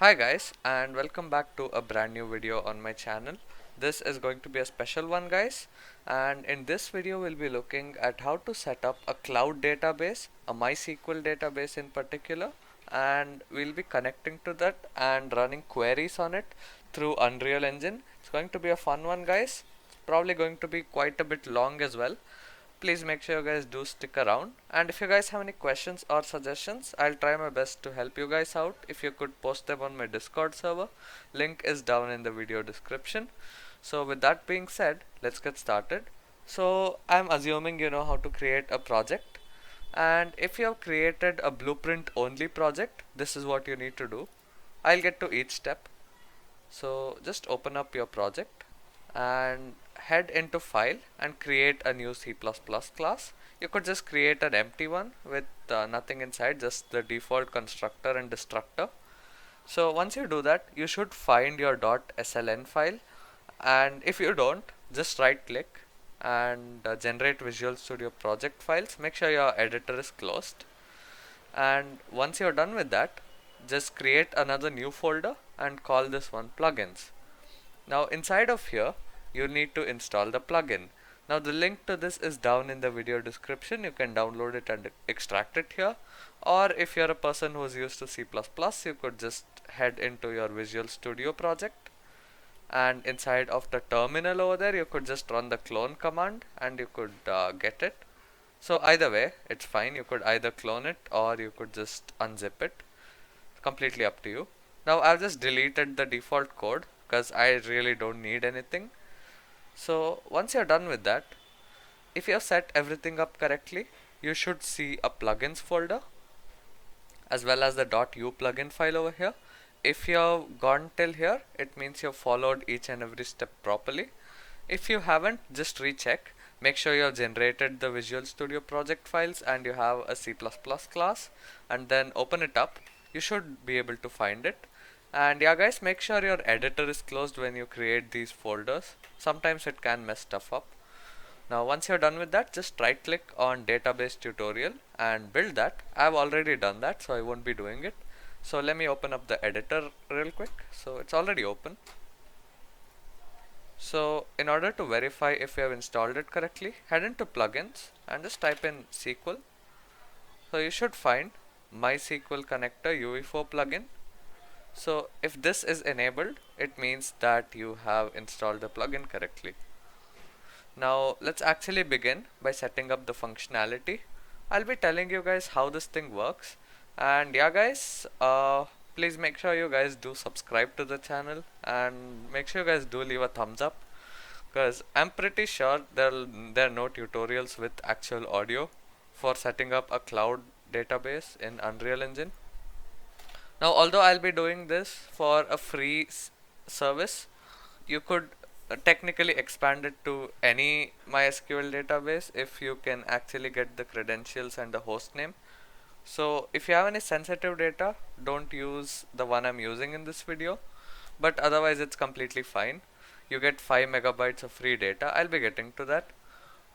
Hi guys, and welcome back to a brand new video on my channel. This is going to be a special one guys, and in this video we'll be looking at how to set up a cloud database, a MySQL database in particular, and we'll be connecting to that and running queries on it through Unreal Engine. It's going to be a fun one guys. It's probably going to be quite a bit long as well. Please make sure you guys do stick around, and if you guys have any questions or suggestions, I'll try my best to help you guys out. If you could post them on my Discord server, link is down in the video description. So with that being said, let's get started. So I'm assuming you know how to create a project, and if you have created a blueprint only project, this is what you need to do. I'll get to each step. So just open up your project and head into file and create a new C++ class. You could just create an empty one with nothing inside, just the default constructor and destructor. So once you do that, you should find your .sln file, and if you don't, just right click and generate Visual Studio project files. Make sure your editor is closed, and once you're done with that, just create another new folder and call this one plugins. Now inside of here, you need to install the plugin. Now the link to this is down in the video description. You can download it and extract it here, or if you're a person who's used to C++, you could just head into your Visual Studio project, and inside of the terminal over there you could just run the clone command and you could get it. So either way it's fine. You could either clone it or you could just unzip it, completely up to you. Now I've just deleted the default code because I really don't need anything. So once you're done with that, if you have set everything up correctly, you should see a plugins folder as well as the .u plugin file over here. If you have gone till here, it means you've followed each and every step properly. If you haven't, just recheck. Make sure you have generated the Visual Studio project files and you have a C++ class, and then open it up. You should be able to find it. And yeah guys, make sure your editor is closed when you create these folders. Sometimes it can mess stuff up. Now once you're done with that, just right click on database tutorial and build that. I've already done that, so I won't be doing it. So let me open up the editor real quick. So it's already open. So in order to verify if you have installed it correctly, head into plugins and just type in SQL. So you should find MySQL connector UE4 plugin. So if this is enabled, it means that you have installed the plugin correctly. Now let's actually begin by setting up the functionality. I'll be telling you guys how this thing works, and yeah guys, please make sure you guys do subscribe to the channel and make sure you guys do leave a thumbs up, because I'm pretty sure there are no tutorials with actual audio for setting up a cloud database in Unreal Engine. Now although I'll be doing this for a free service, you could technically expand it to any MySQL database if you can actually get the credentials and the host name. So if you have any sensitive data, don't use the one I'm using in this video, but otherwise it's completely fine. You get 5 megabytes of free data. I'll be getting to that.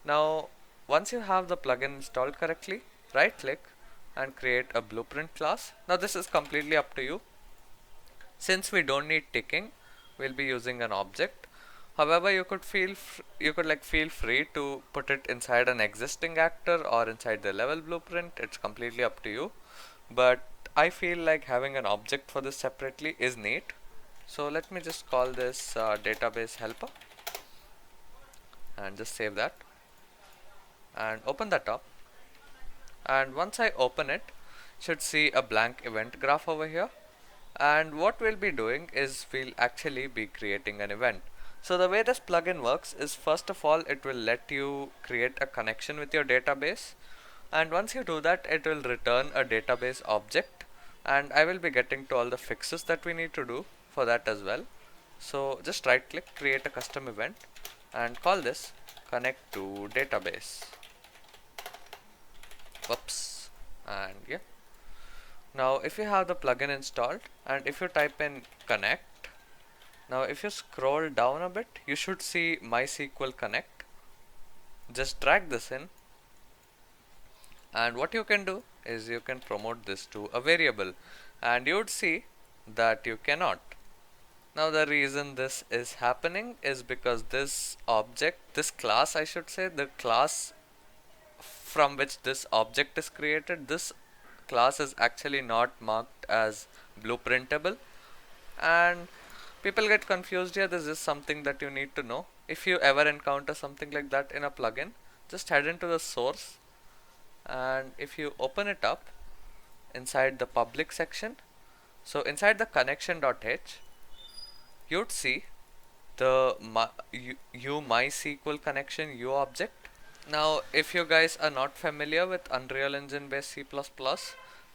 Now once you have the plugin installed correctly, right click and create a blueprint class. Now this is completely up to you. Since we don't need ticking, we'll be using an object. However, you could feel free to put it inside an existing actor or inside the level blueprint. It's completely up to you. But I feel like having an object for this separately is neat. So let me just call this database helper and just save that and open that up. And once I open it, should see a blank event graph over here. And what we'll be doing is we'll actually be creating an event. So the way this plugin works is, first of all, it will let you create a connection with your database, and once you do that, it will return a database object, and I will be getting to all the fixes that we need to do for that as well. So just right click, create a custom event and call this connect to database. Whoops. And yeah, now if you have the plugin installed and if you type in connect, now if you scroll down a bit, you should see MySQL connect. Just drag this in, and what you can do is you can promote this to a variable, and you would see that you cannot. Now the reason this is happening is because this object, this class I should say, the class from which this object is created, this class is actually not marked as blueprintable, and people get confused here. This is something that you need to know. If you ever encounter something like that in a plugin, just head into the source, and if you open it up inside the public section, so inside the connection.h, you'd see the MySQL connection U object. Now, if you guys are not familiar with Unreal Engine based C++,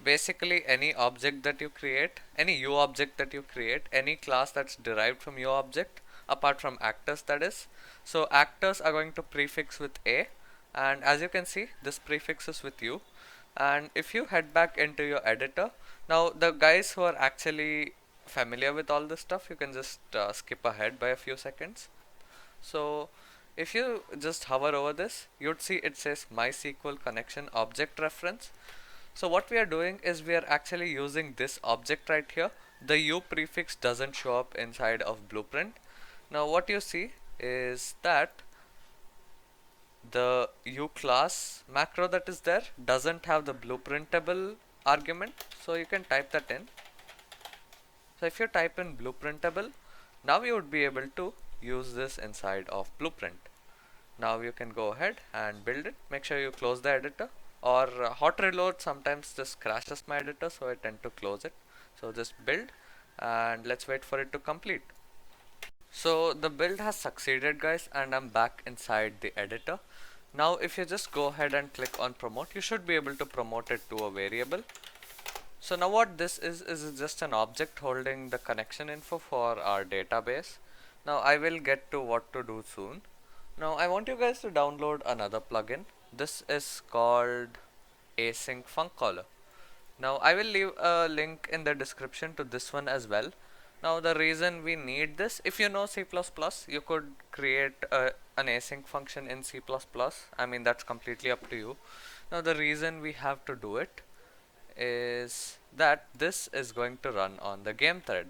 basically any object that you create, any U object that you create, any class that's derived from U object, apart from actors that is. So actors are going to prefix with A, and as you can see, this prefix is with U. And if you head back into your editor, now the guys who are actually familiar with all this stuff, you can just skip ahead by a few seconds. So if you just hover over this, you'd see it says MySQL connection object reference. So what we are doing is we are actually using this object right here. The U prefix doesn't show up inside of blueprint. Now what you see is that the U class macro that is there doesn't have the blueprintable argument. So you can type that in. So if you type in blueprintable, now you would be able to use this inside of blueprint. Now you can go ahead and build it. Make sure you close the editor, or hot reload sometimes just crashes my editor, so I tend to close it. So just build, and let's wait for it to complete. So the build has succeeded, guys, and I'm back inside the editor. Now if you just go ahead and click on promote, you should be able to promote it to a variable. So now what this is just an object holding the connection info for our database. Now I will get to what to do soon. Now I want you guys to download another plugin. This is called Async Func Caller. Now I will leave a link in the description to this one as well. Now the reason we need this, if you know C++, you could create an async function in C++. I mean, that's completely up to you. Now the reason we have to do it is that this is going to run on the game thread.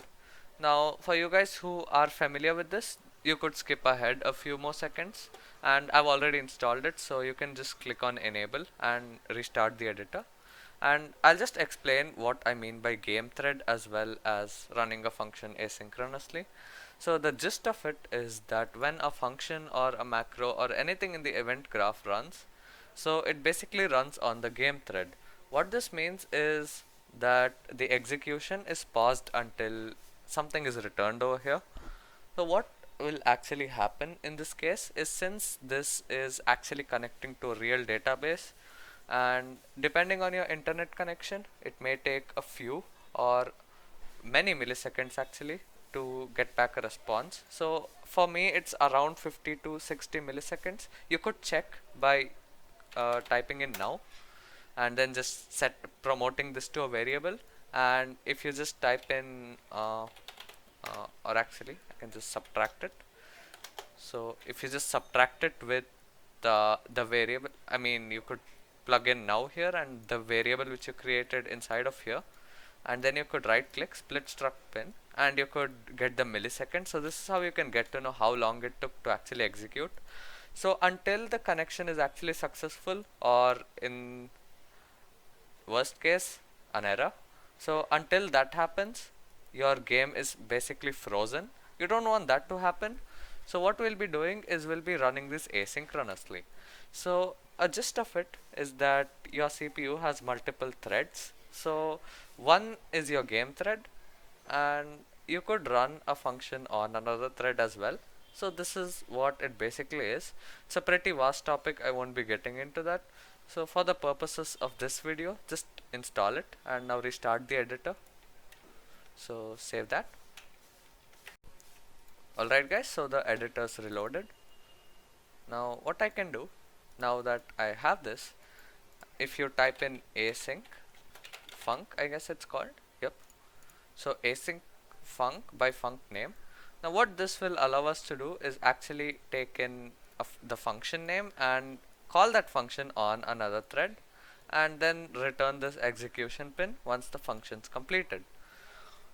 Now for you guys who are familiar with this, you could skip ahead a few more seconds, and I've already installed it, so you can just click on enable and restart the editor. And I'll just explain what I mean by game thread as well as running a function asynchronously. So the gist of it is that when a function or a macro or anything in the event graph runs, so it basically runs on the game thread. What this means is that the execution is paused until something is returned over here. So what will actually happen in this case is, since this is actually connecting to a real database, and depending on your internet connection, it may take a few or many milliseconds actually to get back a response. So for me it's around 50 to 60 milliseconds. You could check by typing in now and then just set promoting this to a variable, and if you just type in or actually I can just subtract it. So if you just subtract it with the variable, I mean, you could plug in now here and the variable which you created inside of here, and then you could right click split struct pin and you could get the millisecond. So this is how you can get to know how long it took to actually execute. So until the connection is actually successful, or in worst case an error, so until that happens your game is basically frozen. You don't want that to happen. So what we'll be doing is we'll be running this asynchronously. So a gist of it is that your CPU has multiple threads. So one is your game thread, and you could run a function on another thread as well. So this is what it basically is. It's a pretty vast topic, I won't be getting into that. So for the purposes of this video, just install it and now restart the editor. So save that. Alright guys, so the editor's reloaded. Now what I can do, now that I have this, if you type in async func, I guess it's called, yep. So async func by func name. Now what this will allow us to do is actually take in the function name and call that function on another thread, and then return this execution pin once the function's completed.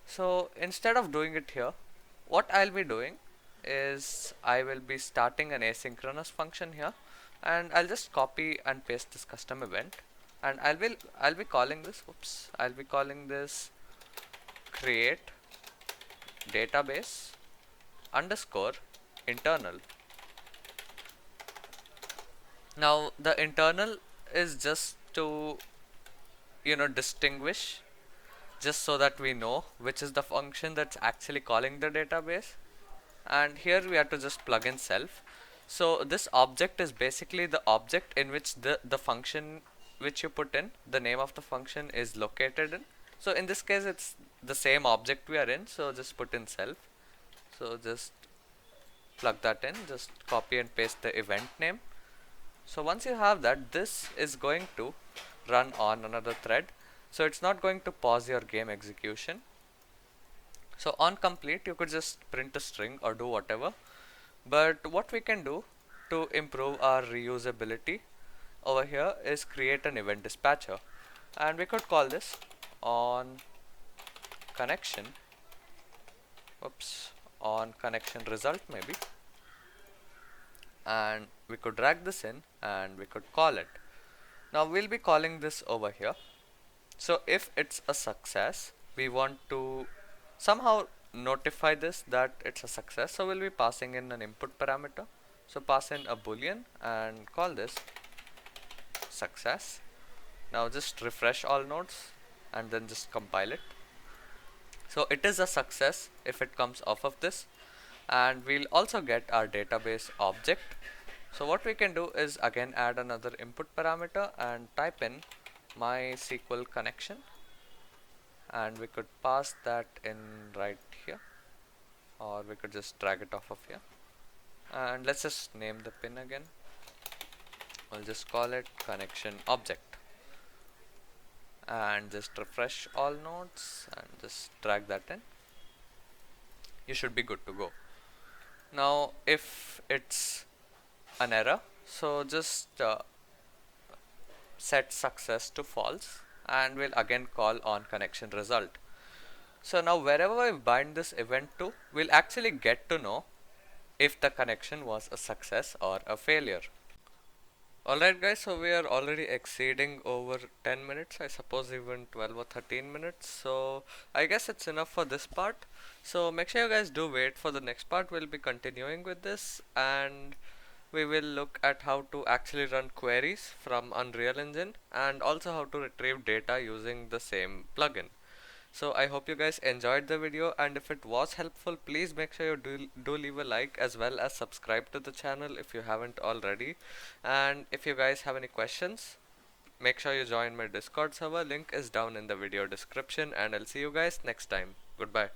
So instead of doing it here, what I'll be doing is I will be starting an asynchronous function here, and I'll just copy and paste this custom event, and I'll be calling this, oops, I'll be calling this create database underscore internal. Now the internal is just to distinguish, just so that we know which is the function that's actually calling the database. And here we have to just plug in self. So this object is basically the object in which the function which you put in, the name of the function is located in. So in this case it's the same object we are in, so just put in self. So just plug that in, just copy and paste the event name. So once you have that, this is going to run on another thread, so it's not going to pause your game execution. So on complete you could just print a string or do whatever, but what we can do to improve our reusability over here is create an event dispatcher, and we could call this on connection, oops, on connection result maybe, and we could drag this in and we could call it. Now we'll be calling this over here. So if it's a success, we want to somehow notify this that it's a success, so we'll be passing in an input parameter. So pass in a boolean and call this success. Now just refresh all nodes and then just compile it. So it is a success if it comes off of this, and we'll also get our database object. So what we can do is again add another input parameter and type in MySQL connection, and we could pass that in right here, or we could just drag it off of here, and let's just name the pin again. We'll just call it connection object, and just refresh all nodes and just drag that in. You should be good to go. Now if it's an error, so just set success to false, and we'll again call on connection result. So now wherever I bind this event to, we'll actually get to know if the connection was a success or a failure. Alright guys, so we are already exceeding over 10 minutes, I suppose even 12 or 13 minutes, so I guess it's enough for this part. So make sure you guys do wait for the next part. We'll be continuing with this, and we will look at how to actually run queries from Unreal Engine, and also how to retrieve data using the same plugin. So I hope you guys enjoyed the video, and if it was helpful, please make sure you do leave a like, as well as subscribe to the channel if you haven't already. And if you guys have any questions, make sure you join my Discord server. Link is down in the video description, and I'll see you guys next time. Goodbye.